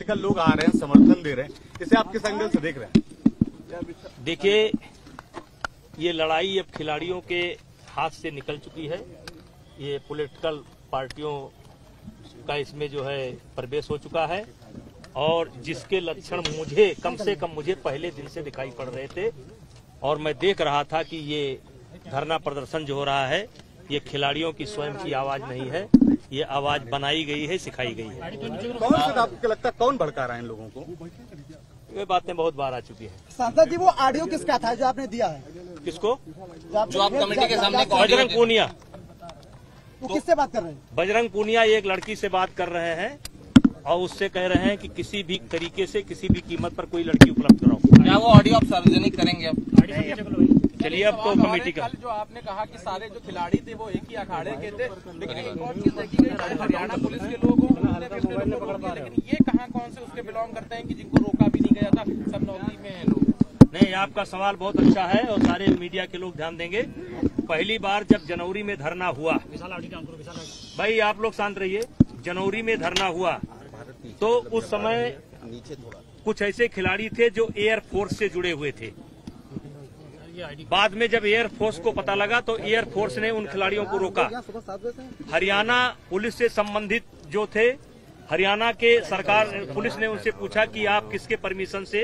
लोग आ रहे हैं, समर्थन दे रहे हैं, इसे आप किस एंगल से देख रहे हैं? देखिए, ये लड़ाई अब खिलाड़ियों के हाथ से निकल चुकी है। ये पॉलिटिकल पार्टियों का इसमें जो है प्रवेश हो चुका है और जिसके लक्षण मुझे कम से कम पहले दिन से दिखाई पड़ रहे थे और मैं देख रहा था कि ये धरना प्रदर्शन जो हो रहा है ये खिलाड़ियों की स्वयं की आवाज नहीं है, ये आवाज बनाई गई है, सिखाई गई है। कौन से आपको लगता है कौन भड़का रहा है इन लोगों को? ये बातें बहुत बार आ चुकी है। सांसद जी, वो ऑडियो किसका था जो आपने दिया है? किसको? जो आप कमेटी के सामने बजरंग पूनिया। वो किससे बात कर रहे हैं? बजरंग पूनिया एक लड़की से बात कर रहे हैं और उससे कह रहे हैं कि किसी भी तरीके से किसी भी कीमत पर कोई लड़की उपलब्ध कराओ। क्या वो ऑडियो आप सार्वजनिक करेंगे? अब चलिए, अब तो कमेटी का जो आपने कहा कि सारे जो खिलाड़ी थे वो एक ही अखाड़े के थे, लेकिन एक और चीज देखी गई, हरियाणा पुलिस के लोग लेकिन ये कहाँ कौन से उसके बिलोंग करते हैं कि जिनको रोका भी नहीं गया था, सब नौकरी में है लोग। नहीं, आपका सवाल बहुत अच्छा है और सारे मीडिया के लोग ध्यान देंगे। पहली बार जब जनवरी में धरना हुआ, भाई आप लोग शांत रहिए, जनवरी में धरना हुआ तो उस समय कुछ ऐसे खिलाड़ी थे जो एयरफोर्स से जुड़े हुए थे। बाद में जब एयरफोर्स को पता लगा तो एयरफोर्स ने उन खिलाड़ियों को रोका। हरियाणा पुलिस से संबंधित जो थे, हरियाणा के सरकार पुलिस ने उनसे पूछा कि आप किसके परमिशन से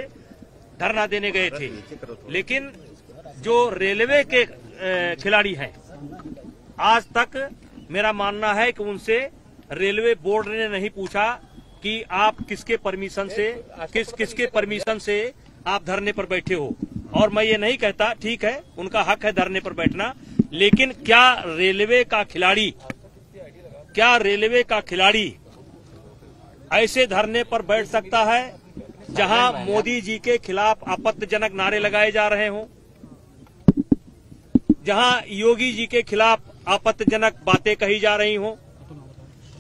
धरना देने गए थे, लेकिन जो रेलवे के खिलाड़ी हैं, आज तक मेरा मानना है कि उनसे रेलवे बोर्ड ने नहीं पूछा कि आप किसके परमिशन से किसके परमिशन से आप धरने पर बैठे हो। और मैं ये नहीं कहता, ठीक है उनका हक है धरने पर बैठना, लेकिन क्या रेलवे का खिलाड़ी ऐसे धरने पर बैठ सकता है जहां मोदी जी के खिलाफ आपत्तिजनक नारे लगाए जा रहे हों, जहां योगी जी के खिलाफ आपत्तिजनक बातें कही जा रही हों,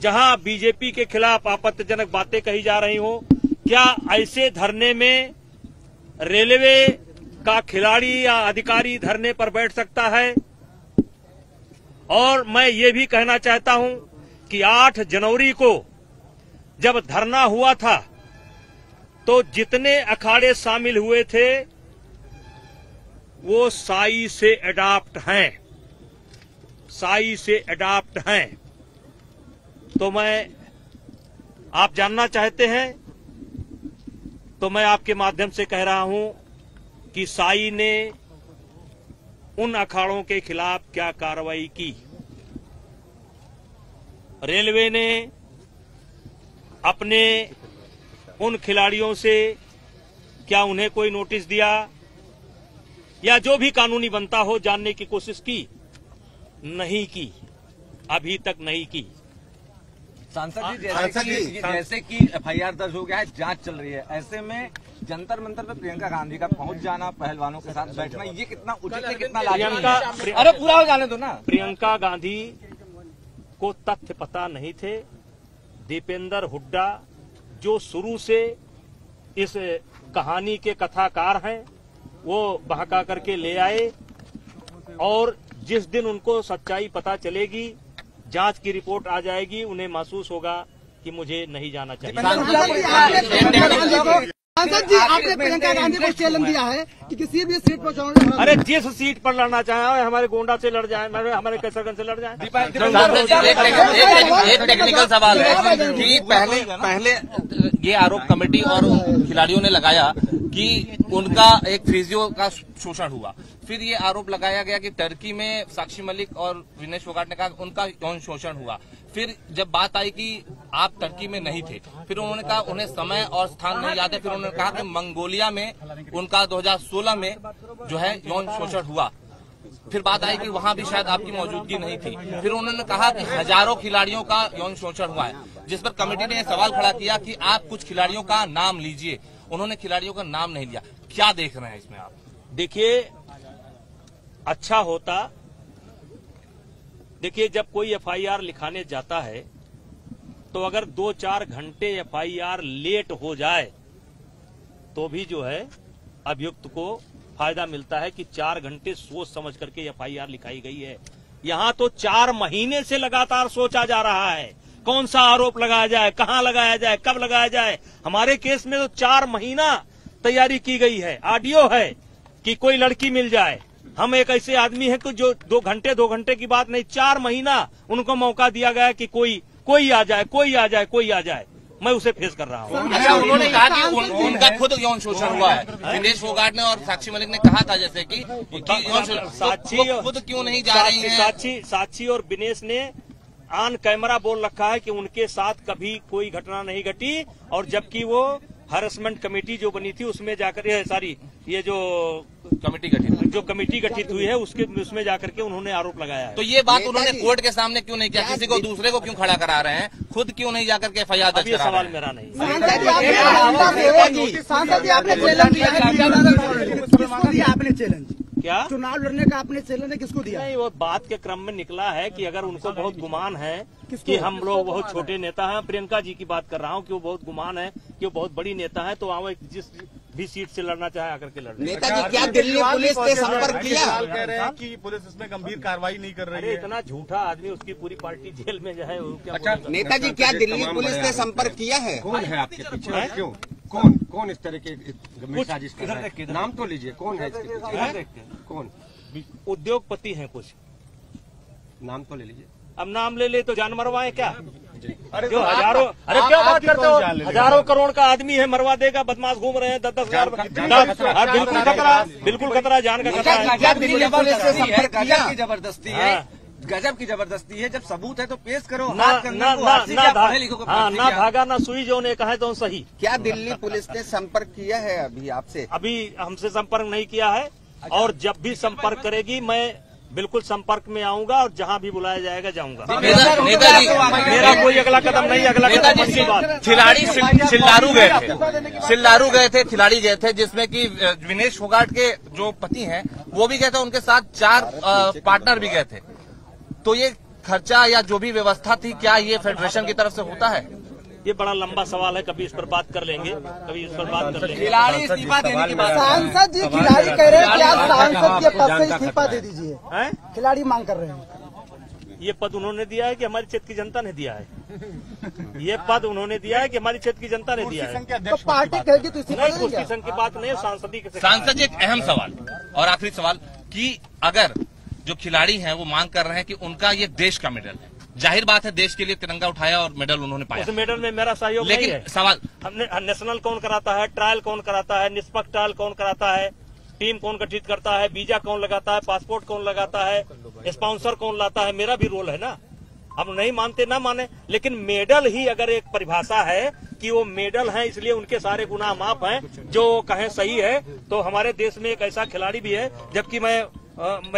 जहां बीजेपी के खिलाफ आपत्तिजनक बातें कही जा रही हों? क्या ऐसे धरने में रेलवे का खिलाड़ी या अधिकारी धरने पर बैठ सकता है? और मैं ये भी कहना चाहता हूं कि 8 जनवरी को जब धरना हुआ था तो जितने अखाड़े शामिल हुए थे वो साई से अडॉप्ट हैं। तो मैं, आप जानना चाहते हैं तो मैं आपके माध्यम से कह रहा हूं कि साई ने उन अखाड़ों के खिलाफ क्या कार्रवाई की, रेलवे ने अपने उन खिलाड़ियों से क्या उन्हें कोई नोटिस दिया या जो भी कानूनी बनता हो जानने की कोशिश की? नहीं की, अभी तक नहीं की। सांसद जी, जैसे कि एफआईआर दर्ज हो गया है, जांच चल रही है, ऐसे में जंतर मंतर पे प्रियंका गांधी का पहुंच जाना, पहलवानों के साथ बैठना, ये कितना उचित है, कितना लाजमी है? अरे पूरा हो जाने दो ना। प्रियंका गांधी को तथ्य पता नहीं थे। दीपेंद्र हुड्डा जो शुरू से इस कहानी के कथाकार हैं, वो बहका करके ले आए और जिस दिन उनको सच्चाई पता चलेगी, जांच की रिपोर्ट आ जाएगी, उन्हें महसूस होगा कि मुझे नहीं जाना चाहिए। सांसद जी, आपने प्रियंका गांधी को चैलेंज दिया है कि किसी भी सीट पर चुनाव, अरे जिस सीट पर लड़ना चाहे, हमारे गोंडा से लड़ जाए, हमारे कैसरगंज से लड़ जाए। एक टेक्निकल सवाल है कि पहले ये आरोप कमेटी और खिलाड़ियों ने लगाया कि उनका एक फिजियो का शोषण हुआ, फिर ये आरोप लगाया गया कि टर्की में साक्षी मलिक और विनेश फोगाट ने कहा उनका यौन शोषण हुआ। फिर जब बात आई कि आप टर्की में नहीं थे, फिर उन्होंने कहा उन्हें समय और स्थान नहीं याद है, फिर उन्होंने कहा कि मंगोलिया में उनका 2016 में जो है यौन शोषण हुआ। फिर बात आई कि वहां भी शायद आपकी मौजूदगी नहीं थी। फिर उन्होंने कहा कि हजारों खिलाड़ियों का यौन शोषण हुआ है, जिस पर कमेटी ने सवाल खड़ा किया कि आप कुछ खिलाड़ियों का नाम लीजिए। उन्होंने खिलाड़ियों का नाम नहीं लिया। क्या देख रहे हैं इसमें आप? देखिए, अच्छा होता, देखिए जब कोई एफआईआर लिखाने जाता है तो अगर 2-4 घंटे एफआईआर लेट हो जाए तो भी जो है अभियुक्त को फायदा मिलता है कि 4 घंटे सोच समझ करके एफआईआर लिखाई गई है। यहां तो 4 महीने से लगातार सोचा जा रहा है कौन सा आरोप लगाया जाए, कहां लगाया जाए, कब लगाया जाए। हमारे केस में तो 4 महीना तैयारी की गई है। ऑडियो है कि कोई लड़की मिल जाए। हम एक ऐसे आदमी हैं कि जो 2 घंटे की बात नहीं, 4 महीना उनको मौका दिया गया कि कोई आ जाए। मैं उसे फेस कर रहा हूँ। अच्छा, उन्होंने कहा कि उनका खुद यौन शोषण हुआ है। विनेश फोगाट ने और साक्षी मलिक ने कहा था जैसे कि यौन शोषण, साक्षी तो खुद क्यों नहीं जा रही हैं? साक्षी और विनेश ने ऑन कैमरा बोल रखा है कि उनके साथ कभी कोई घटना नहीं घटी, और जबकि वो हरासमेंट कमेटी जो बनी थी उसमें जाकर ये जो कमेटी गठित हुई है उसमें जाकर के उन्होंने आरोप लगाया है। तो ये बात उन्होंने कोर्ट के सामने क्यों नहीं किया? किसी को दूसरे को क्यों खड़ा करा रहे हैं? खुद क्यों नहीं जाकर के FIR दर्ज करा रहे हैं? सवाल मेरा नहीं। सांसद जी आपने चैलेंज दिया है, किसको दिया आपने चैलेंज? क्या चुनाव लड़ने का आपने चैलेंज किसको दिया? नहीं, वो बात के क्रम में निकला है कि अगर उनको बहुत गुमान है कि हम लोग बहुत छोटे नेता हैं, प्रियंका जी की बात कर रहा हूँ कि वो बहुत गुमान है कि वो बहुत बड़ी नेता है, तो वहाँ जिस भी सीट से लड़ना चाहे आकर के लड़। नेताजी, क्या दिल्ली पुलिस ने संपर्क किया? कह रहे हैं कि पुलिस इसमें गंभीर कार्रवाई नहीं कर रही है। इतना झूठा आदमी, उसकी पूरी पार्टी जेल में जो है वो क्या। अच्छा नेताजी, क्या दिल्ली पुलिस ने संपर्क किया है? कौन है आपके पीछे? क्यों कौन इस तरह के साजिश कर रहा है? नाम तो लीजिए, कौन है इसके पीछे? कौन? उद्योगपति हैं कुछ, नाम तो ले लीजिए। अब नाम ले तो जान मरवाए क्या? जो हजारों, अरे क्या बात करते हो, हजारों करोड़ का आदमी है, मरवा देगा। बदमाश घूम रहे हैं 10-10 हजार। बिल्कुल खतरा, जान का खतरा है। जबरदस्ती है, गजब की जबरदस्ती है। जब सबूत है तो पेश करो। ना धागा ना सुई, जो ने कहा तो सही। क्या दिल्ली पुलिस ने संपर्क किया है अभी आपसे? अभी हमसे संपर्क नहीं किया है, और जब भी संपर्क करेगी मैं बिल्कुल संपर्क में आऊंगा, और जहां भी बुलाया जाएगा जाऊंगा। मेरा कोई अगला कदम नहीं। अगला कदम की बात, खिलाड़ी सिल्लारू गए थे, खिलाड़ी गए थे, जिसमें कि विनेश फोगाट के जो पति हैं वो भी गए थे, उनके साथ 4 पार्टनर भी गए थे। तो ये खर्चा या जो भी व्यवस्था थी, क्या ये फेडरेशन की तरफ से होता है? ये बड़ा लंबा सवाल है, कभी इस पर बात कर लेंगे, खिलाड़ी इस्तीफा देने की बात। सांसद जी खिलाड़ी कह रहे हैं कि आप सांसद के पद से इस्तीफा दे दीजिए। हैं? खिलाड़ी मांग कर रहे हैं। ये पद उन्होंने दिया है कि हमारी क्षेत्र की जनता ने दिया है? ये पद उन्होंने दिया है कि हमारी क्षेत्र की जनता ने दिया है? तो पार्टी कहेगी तो इस्तीफा नहीं, कुर्सी संघ की बात नहीं है, सांसद जी एक अहम सवाल और आखिरी सवाल कि अगर जो खिलाड़ी हैं वो मांग कर रहे हैं कि उनका ये देश का मेडल है, जाहिर बात है देश के लिए तिरंगा उठाया और मेडल उन्होंने पाया। उस मेडल में मेरा सहयोग नहीं है। लेकिन सवाल, हमने नेशनल कौन कराता है, ट्रायल कौन कराता है, निष्पक्ष ट्रायल कौन कराता है, टीम कौन गठित करता है, वीजा कौन लगाता है, पासपोर्ट कौन लगाता है, स्पॉन्सर कौन लाता है, मेरा भी रोल है ना। अब नहीं मानते ना माने, लेकिन मेडल ही अगर एक परिभाषा है कि वो मेडल है इसलिए उनके सारे गुनाह माफ हैं, जो कहें सही है। तो हमारे देश में एक ऐसा खिलाड़ी भी है, जबकि मैं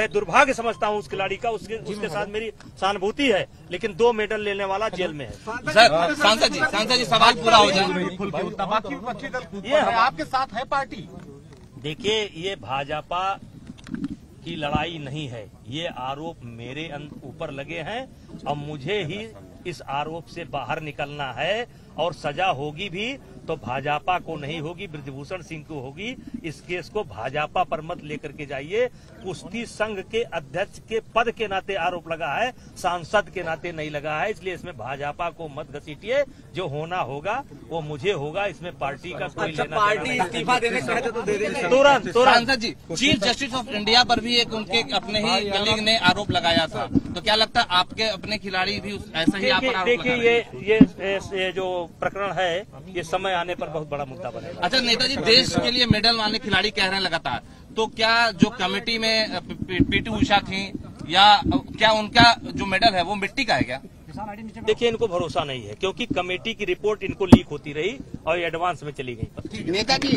दुर्भाग्य समझता हूँ उस खिलाड़ी का, उसके साथ मेरी सहानुभूति है, लेकिन 2 मेडल लेने वाला जेल में है। सर सांसद जी सवाल पूरा हो जाए। ये आपके साथ है पार्टी। देखिए, ये भाजपा की लड़ाई नहीं है, ये आरोप मेरे ऊपर लगे हैं और मुझे ही इस आरोप से बाहर निकलना है, और सजा होगी भी तो भाजपा को नहीं होगी, ब्रजभूषण सिंह को होगी। इस केस को भाजपा पर मत लेकर के जाइए। कुश्ती संघ के अध्यक्ष के पद के नाते आरोप लगा है, सांसद के नाते नहीं लगा है, इसलिए इसमें भाजपा को मत घसीटिए। जो होना होगा वो मुझे होगा, इसमें पार्टी का कोई लेना। पार्टी इस्तीफा देने कहते तो दे देंगे तुरंत। सांसद जी, चीफ जस्टिस ऑफ इंडिया पर भी एक उनके अपने ही कलीग ने आरोप लगाया था, तो क्या लगता है आपके अपने खिलाड़ी भी ऐसा ही आप पर आरोप लगा रहे हैं? ये जो प्रकरण है ये समय आने पर बहुत बड़ा मुद्दा बनेगा। अच्छा नेताजी, देश के लिए मेडल वाले खिलाड़ी कह रहे हैं लगातार, तो क्या जो कमेटी में पीटी उषा थी या क्या उनका जो मेडल है वो मिट्टी का है क्या? देखिए, इनको भरोसा नहीं है, क्योंकि कमेटी की रिपोर्ट इनको लीक होती रही और एडवांस में चली गई। नेताजी